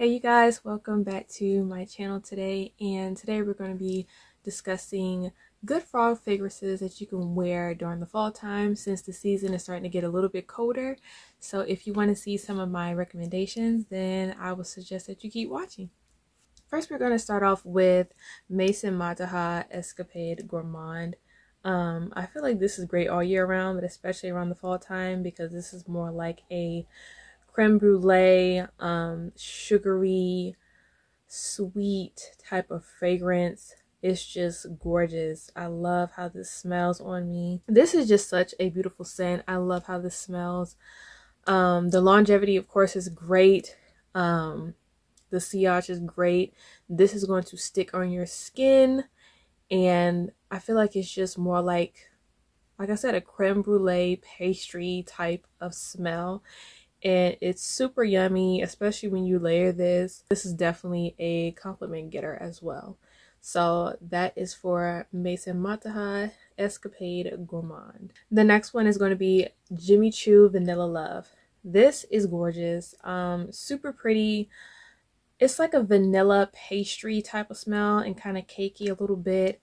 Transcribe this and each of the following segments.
Hey you guys, welcome back to my channel today, and today we're going to be discussing good fall fragrances that you can wear during the fall time since the season is starting to get a little bit colder. So if you want to see some of my recommendations, then I would suggest that you keep watching. First, we're going to start off with Maison Margiela Escapade Gourmand. I feel like this is great all year round, but especially around the fall time because this is more like a creme brulee, sugary, sweet type of fragrance. It's just gorgeous. I love how this smells on me. This is just such a beautiful scent. I love how this smells. The longevity, of course, is great. The sillage is great. This is going to stick on your skin, and I feel like it's just more like I said, a creme brulee pastry type of smell. And it's super yummy, especially when you layer this. This is definitely a compliment getter as well. So that is for Maison Margiela Escapade Gourmand. The next one is going to be Jimmy Choo Vanilla Love. This is gorgeous, super pretty. It's like a vanilla pastry type of smell and kind of cakey a little bit.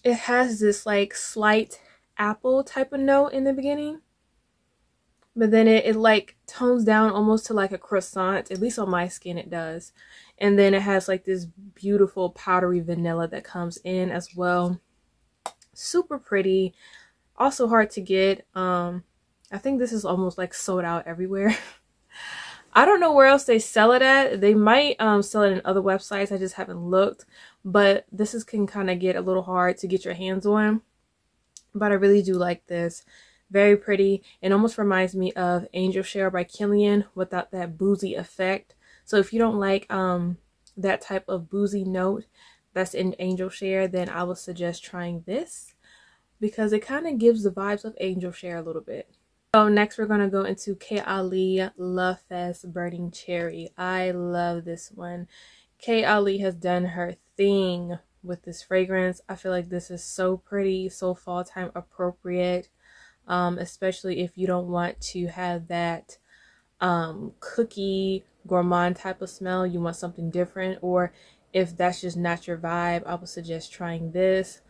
It has this like slight apple type of note in the beginning, but then it like tones down almost to like a croissant. At least on my skin it does. And then it has like this beautiful powdery vanilla that comes in as well. Super pretty. Also hard to get. I think this is almost like sold out everywhere. I don't know where else they sell it at. They might sell it in other websites. I just haven't looked. But this can kind of get a little hard to get your hands on. But I really do like this. Very pretty, and almost reminds me of Angel Share by Kilian without that boozy effect. So if you don't like that type of boozy note that's in Angel Share, then I would suggest trying this because it kind of gives the vibes of Angel Share a little bit. So next we're going to go into Kayali Love Fest Burning Cherry. I love this one. Kayali has done her thing with this fragrance. I feel like this is so pretty, so fall time appropriate. Especially if you don't want to have that cookie gourmand type of smell, you want something different, or if that's just not your vibe, I would suggest trying this.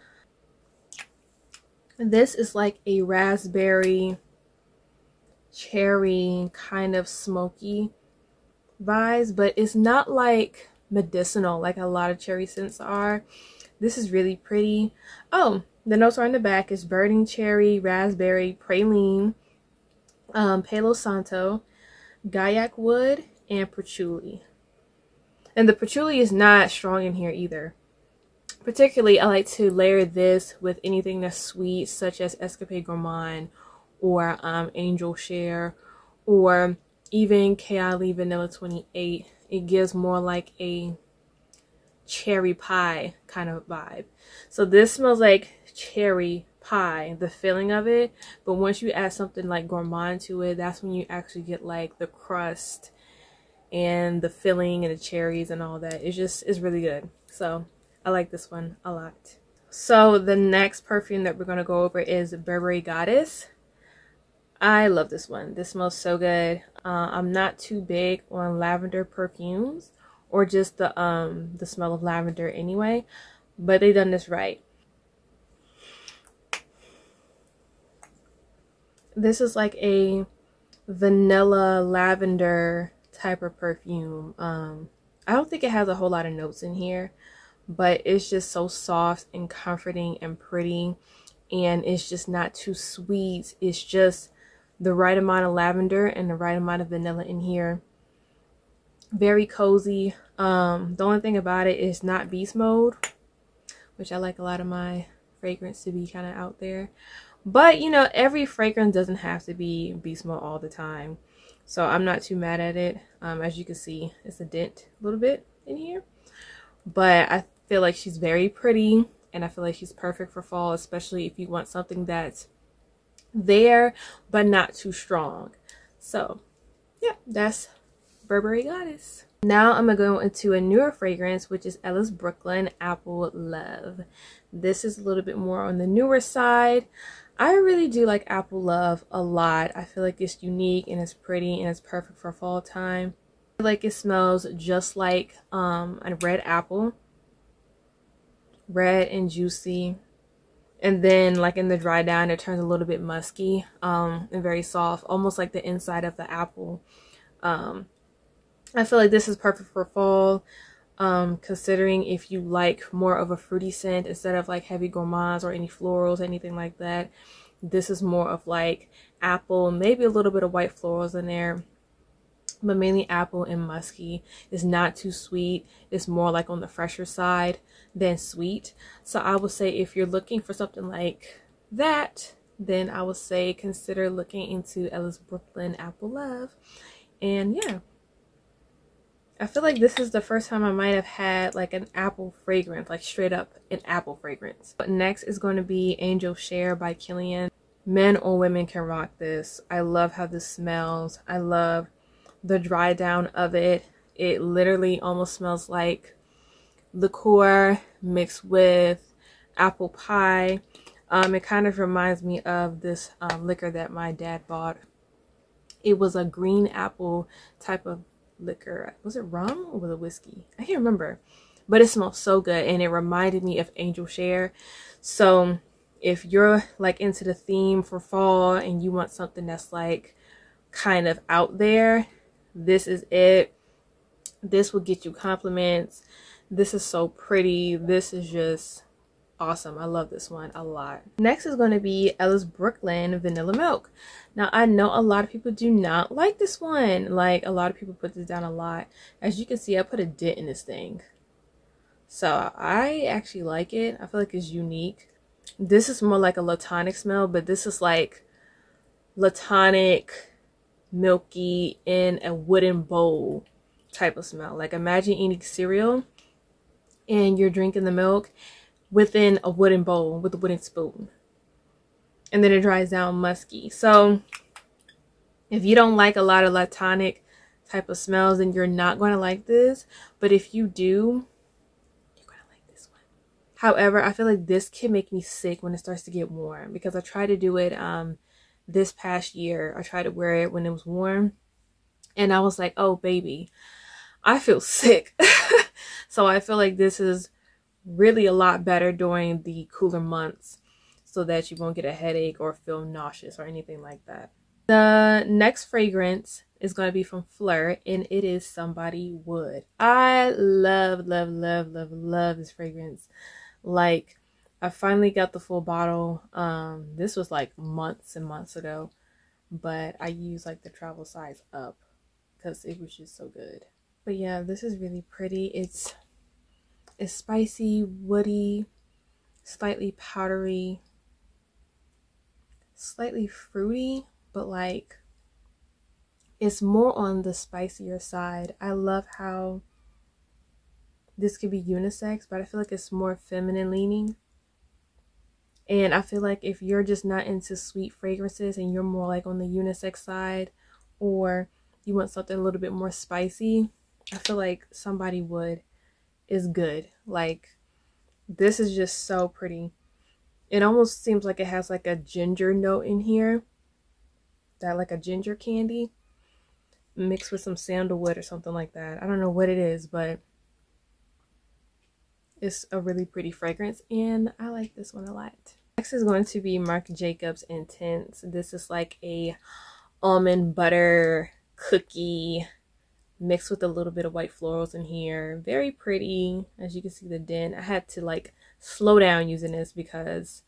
This is like a raspberry cherry kind of smoky vibes, but it's not like medicinal like a lot of cherry scents are. This is really pretty. Oh, the notes are on the back. Is burning cherry, raspberry, praline, Palo Santo, Gaiac wood, and patchouli. And the patchouli is not strong in here either. Particularly, I like to layer this with anything that's sweet, such as Escapade Gourmand or Angel Share, or even Kayali Vanilla 28. It gives more like a cherry pie kind of vibe. So this smells like cherry pie, the filling of it, but once you add something like gourmand to it, that's when you actually get like the crust and the filling and the cherries and all that. It's really good. So I like this one a lot. So the next perfume that we're going to go over is Burberry Goddess. I love this one. This smells so good. I'm not too big on lavender perfumes or just the smell of lavender anyway, but they done this right. This is like a vanilla lavender type of perfume. I don't think it has a whole lot of notes in here, but it's just so soft and comforting and pretty, and it's just not too sweet. It's just the right amount of lavender and the right amount of vanilla in here. Very cozy. The only thing about it is not beast mode, which I like a lot of my fragrance to be kind of out there. But you know, every fragrance doesn't have to be beast mode all the time, so I'm not too mad at it. As you can see, it's a dent a little bit in here, but I feel like she's very pretty, and I feel like she's perfect for fall, especially if you want something that's there but not too strong. So yeah, that's Burberry Goddess. Now I'm gonna go into a newer fragrance, which is Ellis Brooklyn Apple Love. This is a little bit more on the newer side. I really do like Apple Love a lot. I feel like it's unique and it's pretty and it's perfect for fall time. Like it smells just like a red apple, red and juicy, and then like in the dry down it turns a little bit musky and very soft, almost like the inside of the apple. I feel like this is perfect for fall, considering if you like more of a fruity scent instead of like heavy gourmands or any florals, anything like that. This is more of like apple, maybe a little bit of white florals in there, but mainly apple and musky. It's not too sweet. It's more like on the fresher side than sweet. So I would say if you're looking for something like that, then I would say consider looking into Ellis Brooklyn Apple Love. And yeah, I feel like this is the first time I might have had like an apple fragrance, like straight up an apple fragrance. But next is going to be Angel Share by Kilian. Men or women can rock this. I love how this smells. I love the dry down of it. It literally almost smells like liqueur mixed with apple pie. It kind of reminds me of this liquor that my dad bought. It was a green apple type of liquor. Was it rum or was it whiskey? I can't remember, but it smells so good and it reminded me of Angel Share. So if you're like into the theme for fall and you want something that's like kind of out there, this is it. This will get you compliments. This is so pretty. This is just awesome. I love this one a lot. Next is going to be Ellis Brooklyn Vanilla Milk. Now I know a lot of people do not like this one. Like a lot of people put this down a lot. As you can see, I put a dent in this thing. So I actually like it. I feel like it's unique. This is more like a Latonic smell, but this is like Latonic, milky in a wooden bowl type of smell. Like imagine eating cereal and you're drinking the milk within a wooden bowl with a wooden spoon, and then it dries down musky. So if you don't like a lot of Latonic type of smells, then you're not going to like this. But if you do, you're going to like this one. However, I feel like this can make me sick when it starts to get warm, because I tried to do it this past year. I tried to wear it when it was warm and I was like, oh baby, I feel sick. So I feel like this is really a lot better during the cooler months, so that you won't get a headache or feel nauseous or anything like that. The next fragrance is going to be from Fleur, and it is Somebody Would. I love this fragrance. Like, I finally got the full bottle. This was like months and months ago, but I used like the travel size up because it was just so good. But yeah, this is really pretty. It's spicy, woody, slightly powdery, slightly fruity, but like it's more on the spicier side. I love how this could be unisex, but I feel like it's more feminine leaning. And I feel like if you're just not into sweet fragrances and you're more like on the unisex side, or you want something a little bit more spicy, I feel like Somebody Would is good. Like, this is just so pretty. It almost seems like it has like a ginger note in here, that like a ginger candy mixed with some sandalwood or something like that. I don't know what it is, but it's a really pretty fragrance and I like this one a lot. Next is going to be Marc Jacobs Intense. This is like a almond butter cookie mixed with a little bit of white florals in here. Very pretty. As you can see the dent. I had to like slow down using this because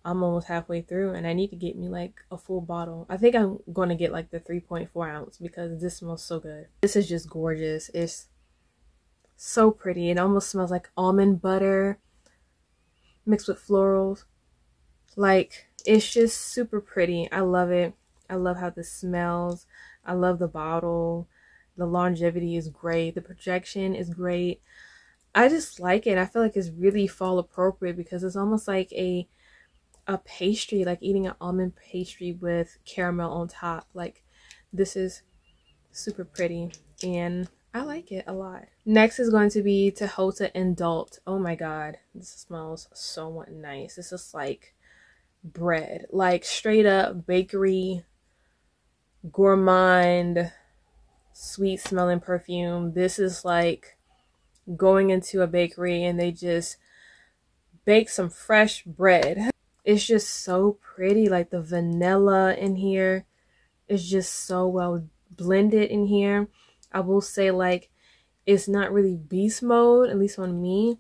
I'm almost halfway through and I need to get me like a full bottle. I think I'm going to get like the 3.4 ounce because this smells so good. This is just gorgeous. It's so pretty. It almost smells like almond butter mixed with florals. Like, it's just super pretty. I love it. I love how this smells. I love the bottle. The longevity is great. The projection is great. I just like it. I feel like it's really fall appropriate because it's almost like a pastry, like eating an almond pastry with caramel on top. Like, this is super pretty and I like it a lot. Next is going to be Tehota Indult. Oh my god, this smells so nice. This is like bread, like straight up bakery, gourmand sweet smelling perfume. This is like going into a bakery and they just bake some fresh bread. It's just so pretty. Like the vanilla in here is just so well blended in here. I will say, like, it's not really beast mode, at least on me,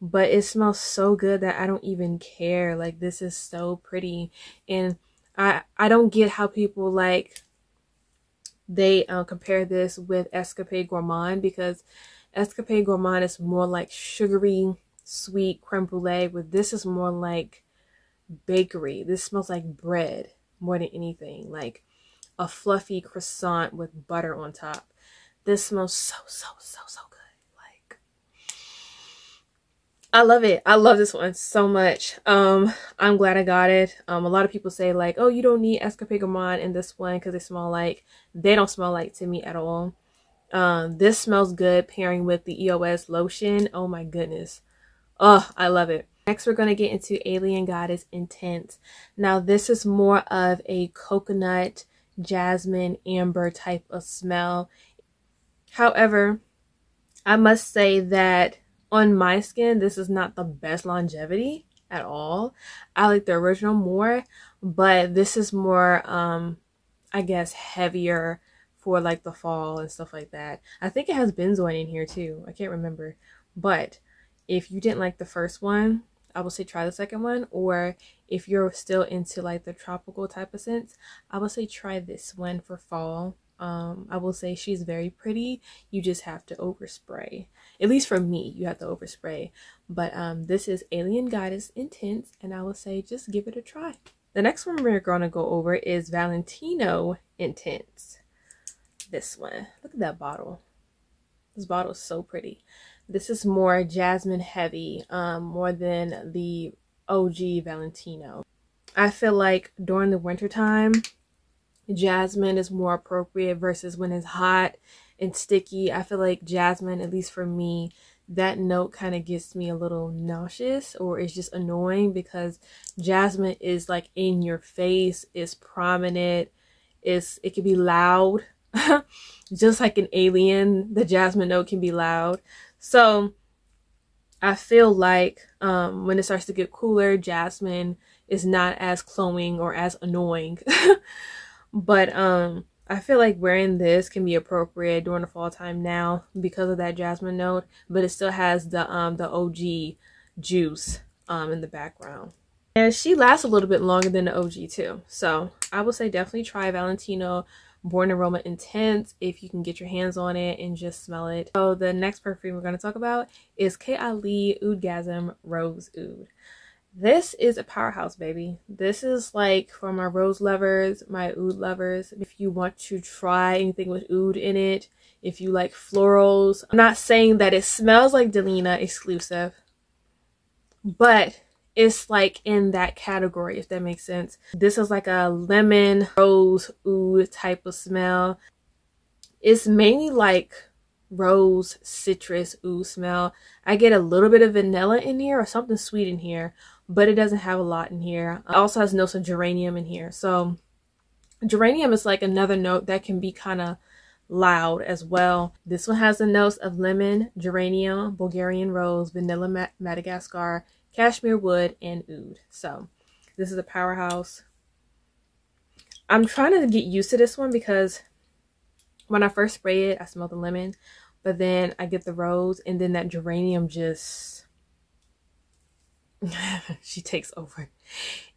but it smells so good that I don't even care. Like, this is so pretty. And I don't get how people like they compare this with Escapade Gourmand, because Escapade Gourmand is more like sugary sweet creme brulee, but this is more like bakery. This smells like bread more than anything, like a fluffy croissant with butter on top. This smells so good. Like, I love it. I love this one so much. I'm glad I got it. A lot of people say like, oh, you don't need Escapade Gourmand in this one because they don't smell like to me at all. This smells good pairing with the EOS lotion. Oh my goodness. Oh, I love it. Next, we're going to get into Alien Goddess Intense. Now, this is more of a coconut, jasmine, amber type of smell. However, I must say that on my skin, this is not the best longevity at all. I like the original more, but this is more, I guess, heavier for like the fall and stuff like that. I think it has benzoin in here too. I can't remember. But if you didn't like the first one, I would say try the second one. Or if you're still into like the tropical type of scents, I would say try this one for fall. I will say she's very pretty. You just have to overspray. At least for me, you have to overspray. But this is Alien Goddess Intense, and I will say just give it a try. The next one we're going to go over is Valentino Intense. This one. Look at that bottle. This bottle is so pretty. This is more jasmine heavy, more than the OG Valentino. I feel like during the winter time, jasmine is more appropriate versus when it's hot and sticky. I feel like jasmine, at least for me, that note kind of gets me a little nauseous, or it's just annoying because jasmine is like in your face, it's prominent, it can be loud. Just like an Alien, the jasmine note can be loud. So I feel like when it starts to get cooler, jasmine is not as cloying or as annoying. But I feel like wearing this can be appropriate during the fall time now because of that jasmine note, but it still has the OG juice in the background. And she lasts a little bit longer than the OG too. So I would say definitely try Valentino Born Aroma Intense if you can get your hands on it and just smell it. So the next perfume we're going to talk about is Kayali Oudgasm Rose Oud. This is a powerhouse, baby. This is like for my rose lovers, my oud lovers. If you want to try anything with oud in it, if you like florals. I'm not saying that it smells like Delina exclusive, but it's like in that category, if that makes sense. This is like a lemon rose oud type of smell. It's mainly like rose citrus oud smell. I get a little bit of vanilla in here or something sweet in here, but it doesn't have a lot in here. It also has notes of geranium in here. So geranium is like another note that can be kind of loud as well. This one has the notes of lemon, geranium, Bulgarian rose, vanilla Madagascar, cashmere wood, and oud. So this is a powerhouse. I'm trying to get used to this one because when I first spray it, I smell the lemon, but then I get the rose, and then that geranium just she takes over,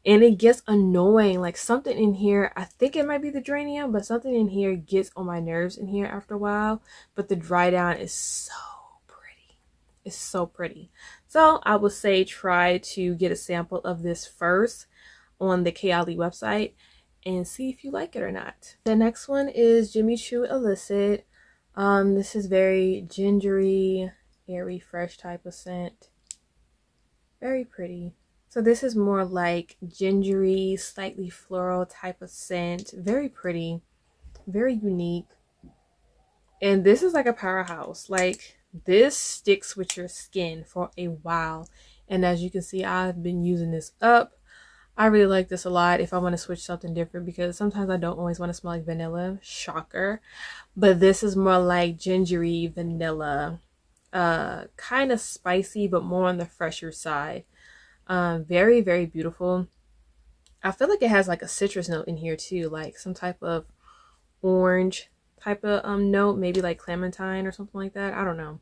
and it gets annoying. Like something in here, I think it might be the geranium, but something in here gets on my nerves in here after a while. But the dry down is so pretty. It's so pretty. So I would say try to get a sample of this first on the Kayali website and see if you like it or not. The next one is Jimmy Choo Illicit. This is very gingery, airy, fresh type of scent. Very pretty. So this is more like gingery, slightly floral type of scent. Very pretty, very unique. And this is like a powerhouse. Like this sticks with your skin for a while. And as you can see, I've been using this up. I really like this a lot if I want to switch something different, because sometimes I don't always want to smell like vanilla. Shocker. But this is more like gingery vanilla. Kind of spicy, but more on the fresher side. Very, very beautiful. I feel like it has like a citrus note in here too, like some type of orange type of note, maybe like clementine or something like that. I don't know.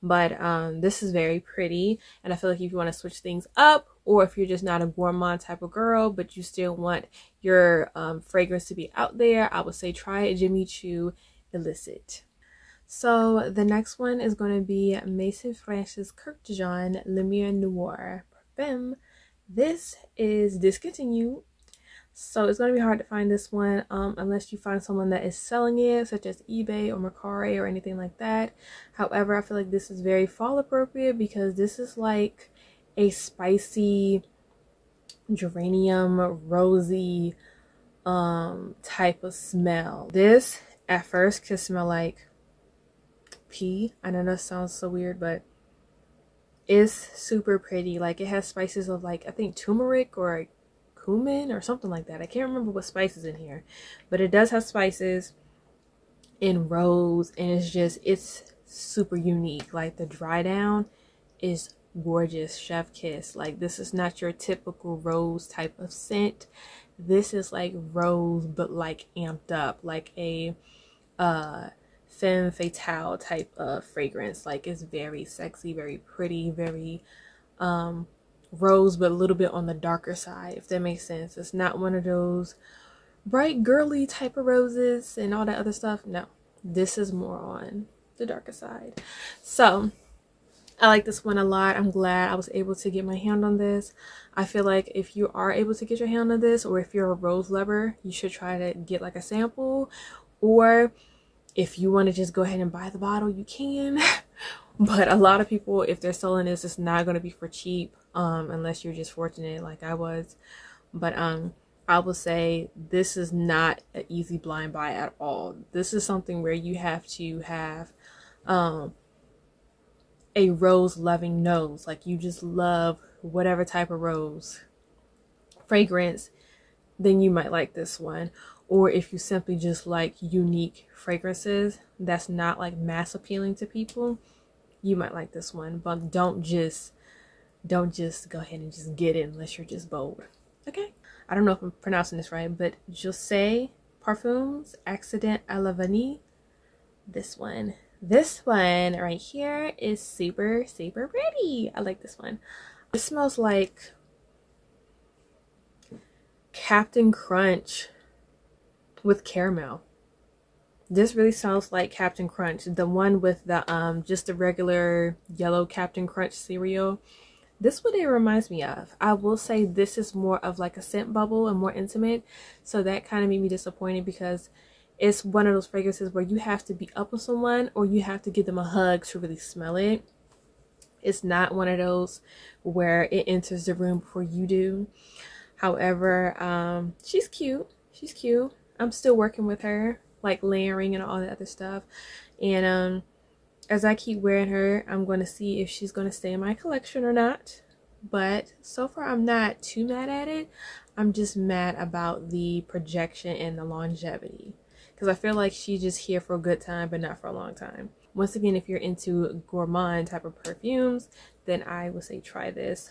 But this is very pretty, and I feel like if you want to switch things up, or if you're just not a gourmand type of girl but you still want your fragrance to be out there, I would say try Jimmy Choo Illicit. So the next one is going to be Maison France's Kurkdjian Lumiere Noir Parfum. This is discontinued, so it's going to be hard to find this one unless you find someone that is selling it, such as eBay or Mercari or anything like that. However, I feel like this is very fall appropriate because this is like a spicy geranium rosy type of smell. This at first could smell like pea. I know that sounds so weird, but it's super pretty. Like it has spices of like, I think turmeric or cumin or something like that. I can't remember what spices in here, but it does have spices in rose, and it's super unique. Like the dry down is gorgeous, chef kiss. Like this is not your typical rose type of scent. This is like rose but like amped up, like a femme fatale type of fragrance. Like it's very sexy, very pretty, very rose but a little bit on the darker side, if that makes sense. It's not one of those bright girly type of roses and all that other stuff. No, this is more on the darker side. So I like this one a lot. I'm glad I was able to get my hand on this. I feel like if you are able to get your hand on this, or if you're a rose lover, you should try to get like a sample, or if you want to just go ahead and buy the bottle, you can. But a lot of people, if they're selling this, it's not going to be for cheap, unless you're just fortunate like I was. But I will say this is not an easy blind buy at all. This is something where you have to have a rose loving nose. Like you just love whatever type of rose fragrance, then you might like this one. Or if you simply just like unique fragrances that's not like mass appealing to people, you might like this one. But don't just go ahead and just get it unless you're just bold. Okay, I don't know if I'm pronouncing this right, but Jose Parfums Accident à la Vanille. This one right here is super pretty. I like this one. It smells like Captain Crunch with caramel. This really smells like Captain Crunch, the one with the just the regular yellow Captain Crunch cereal. This what it reminds me of. I will say this is more of like a scent bubble and more intimate, so that kind of made me disappointed, because it's one of those fragrances where you have to be up with someone or you have to give them a hug to really smell it. It's not one of those where it enters the room before you do. However, she's cute. She's cute. I'm still working with her, like layering and all that other stuff. And as I keep wearing her, I'm going to see if she's going to stay in my collection or not. But so far, I'm not too mad at it. I'm just mad about the projection and the longevity, because I feel like she's just here for a good time, but not for a long time. Once again, if you're into gourmand type of perfumes, then I would say try this.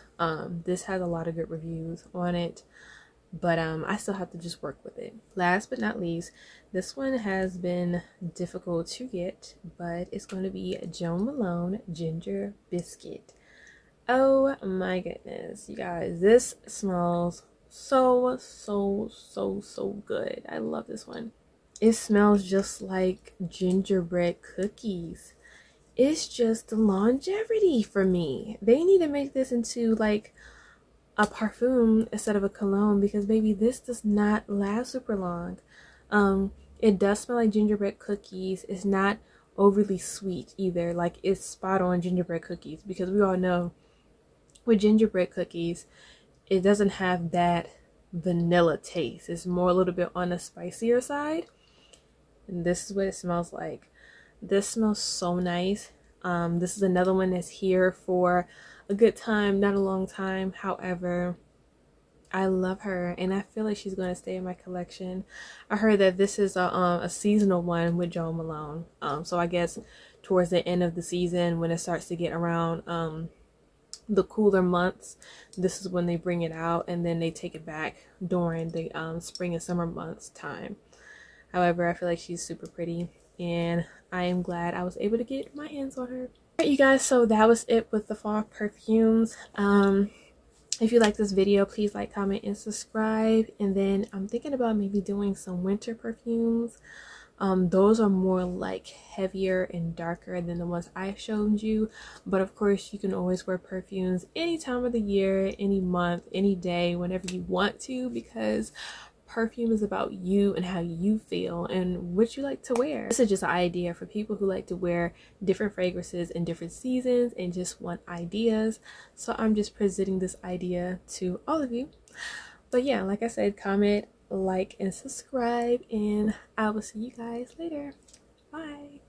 This has a lot of good reviews on it, but I still have to just work with it. Last but not least, this one has been difficult to get, but it's going to be Jo Malone Ginger Biscuit. Oh my goodness, you guys, this smells so good. I love this one. It smells just like gingerbread cookies. It's just the longevity for me. They need to make this into like a parfum instead of a cologne, because baby, this does not last super long. It does smell like gingerbread cookies. It's not overly sweet either. Like it's spot on gingerbread cookies, because we all know with gingerbread cookies, it doesn't have that vanilla taste. It's more a little bit on the spicier side. And this is what it smells like. This smells so nice. This is another one that's here for a good time, not a long time. However, I love her, and I feel like she's going to stay in my collection. I heard that this is a seasonal one with Jo Malone. So I guess towards the end of the season, when it starts to get around the cooler months, this is when they bring it out, and then they take it back during the spring and summer months time. However, I feel like she's super pretty, and I am glad I was able to get my hands on her. Alright, you guys, so that was it with the fall perfumes. If you like this video, please like, comment, and subscribe. And then I'm thinking about maybe doing some winter perfumes. Those are more like heavier and darker than the ones I showed you, but of course you can always wear perfumes any time of the year, any month, any day, whenever you want to, because perfume is about you and how you feel and what you like to wear. This is just an idea for people who like to wear different fragrances in different seasons and just want ideas. So I'm just presenting this idea to all of you. But yeah, like I said, comment, like, and subscribe, and I will see you guys later. Bye.